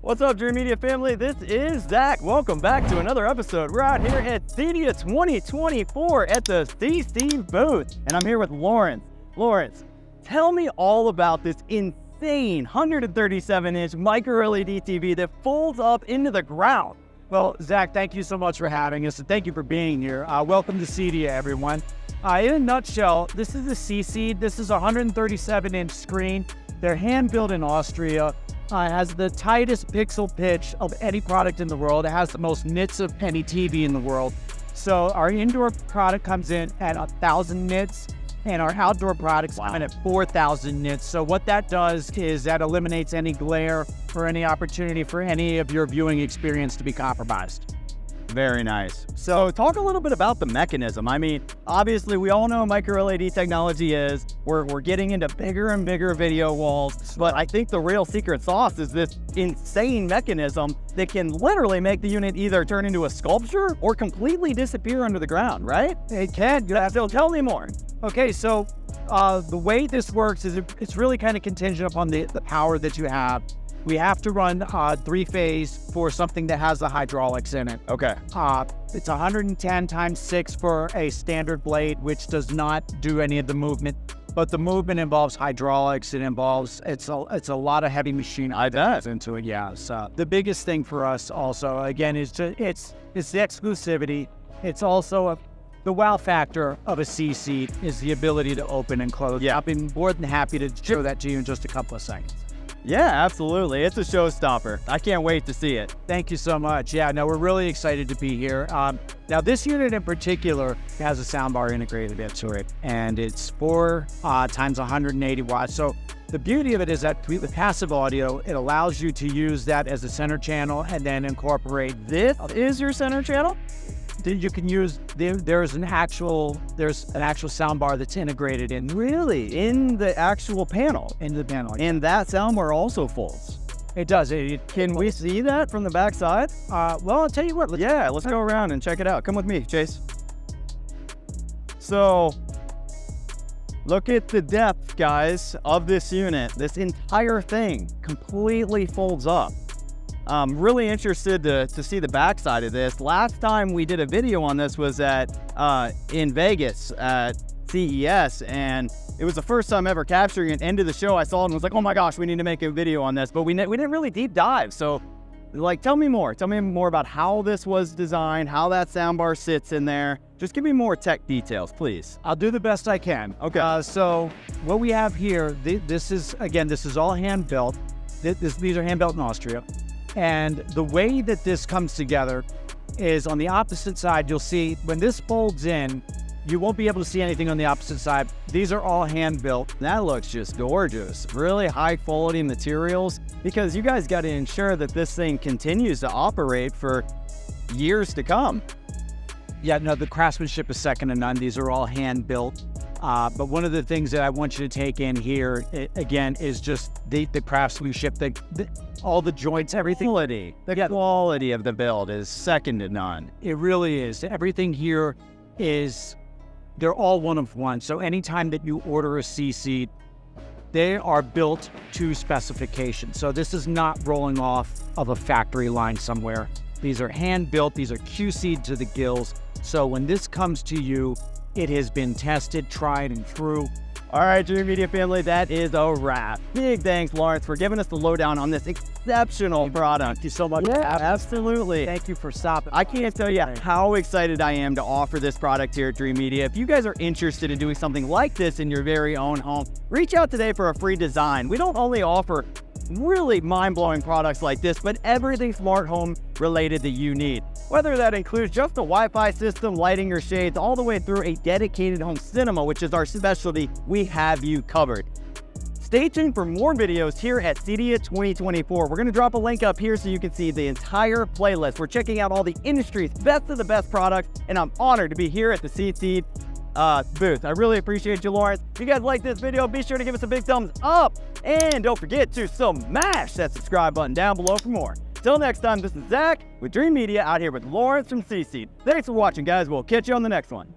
What's up, Dreamedia family? This is Zach. Welcome back to another episode. We're out here at CEDIA 2024 at the CC booth, and I'm here with Lawrence. Lawrence, tell me all about this insane 137-inch MicroLED TV that folds up into the ground. Well, Zach, thank you so much for having us, and thank you for being here. Welcome to CEDIA, everyone. In a nutshell, this is a CC. This is a 137-inch screen. They're hand-built in Austria. It has the tightest pixel pitch of any product in the world. It has the most nits of any TV in the world. So our indoor product comes in at 1,000 nits, and our outdoor products come in at 4,000 nits. So what that does is that eliminates any glare or any opportunity for any of your viewing experience to be compromised. Very nice. So talk a little bit about the mechanism. I mean, obviously we all know micro-LED technology is. We're getting into bigger and bigger video walls, but I think the real secret sauce is this insane mechanism that can literally make the unit either turn into a sculpture or completely disappear under the ground, right? It can. So tell me more. Okay, so the way this works is it's really kind of contingent upon the power that you have. We have to run three-phase for something that has the hydraulics in it. Okay. It's 110 times 6 for a standard blade, which does not do any of the movement. But the movement involves hydraulics. It's a lot of heavy machinery that goes into it. Yeah. So the biggest thing for us also, again, is it's the exclusivity. It's also the wow factor of a CC is the ability to open and close. Yeah. I'll be more than happy to show that to you in just a couple of seconds. Yeah, absolutely. It's a showstopper. I can't wait to see it. Thank you so much. Yeah, no, we're really excited to be here. Now, this unit in particular has a soundbar integrated into it, and it's 4 times 180 watts. So the beauty of it is that with passive audio, it allows you to use that as a center channel and then incorporate This is your center channel? You can use, there's an actual soundbar that's integrated in. Really? In the actual panel? In the panel. And that soundbar also folds? It does. Can we see that from the back side? Well, I'll tell you what. Let's go around and check it out. Come with me, Chase. So, look at the depth, guys, of this unit. This entire thing completely folds up. I'm really interested to see the backside of this. Last time we did a video on this was in Vegas at CES, and it was the first time ever capturing it. End of the show, I saw it and was like, oh my gosh, we need to make a video on this. But we didn't really deep dive. So, tell me more. Tell me more about how this was designed, how that soundbar sits in there. Just give me more tech details, please. I'll do the best I can. Okay. So what we have here, this is all hand built. These are hand built in Austria. And the way that this comes together is on the opposite side, you'll see when this folds in, you won't be able to see anything on the opposite side. These are all hand built. That looks just gorgeous. Really high quality materials, because you guys got to ensure that this thing continues to operate for years to come. Yeah, no, the craftsmanship is second to none. These are all hand built. But one of the things that I want you to take in here, again, is just the craftsmanship, all the joints, everything. The quality of the build is second to none. It really is. Everything here they're all one of one. So anytime that you order a CC, they are built to specification. So this is not rolling off of a factory line somewhere. These are hand built. These are QC'd to the gills. So when this comes to you, it has been tested, tried, and true. All right, Dreamedia family, that is a wrap. Big thanks, Lawrence, for giving us the lowdown on this exceptional product. Thank you so much. Yeah, absolutely. Thank you for stopping. I can't tell you how excited I am to offer this product here at Dreamedia. If you guys are interested in doing something like this in your very own home, reach out today for a free design. We don't only offer really mind-blowing products like this, but everything smart home related that you need. Whether that includes just a Wi-Fi system, lighting, or shades, all the way through a dedicated home cinema, which is our specialty, we have you covered. Stay tuned for more videos here at CEDIA 2024. We're going to drop a link up here so you can see the entire playlist. We're checking out all the industry's best of the best products, and I'm honored to be here at the CC booth. I really appreciate you, Lawrence. If you guys like this video, be sure to give us a big thumbs up, and don't forget to smash that subscribe button down below for more. Till next time, this is Zach with Dreamedia out here with Lawrence from CC. Thanks for watching, guys. We'll catch you on the next one.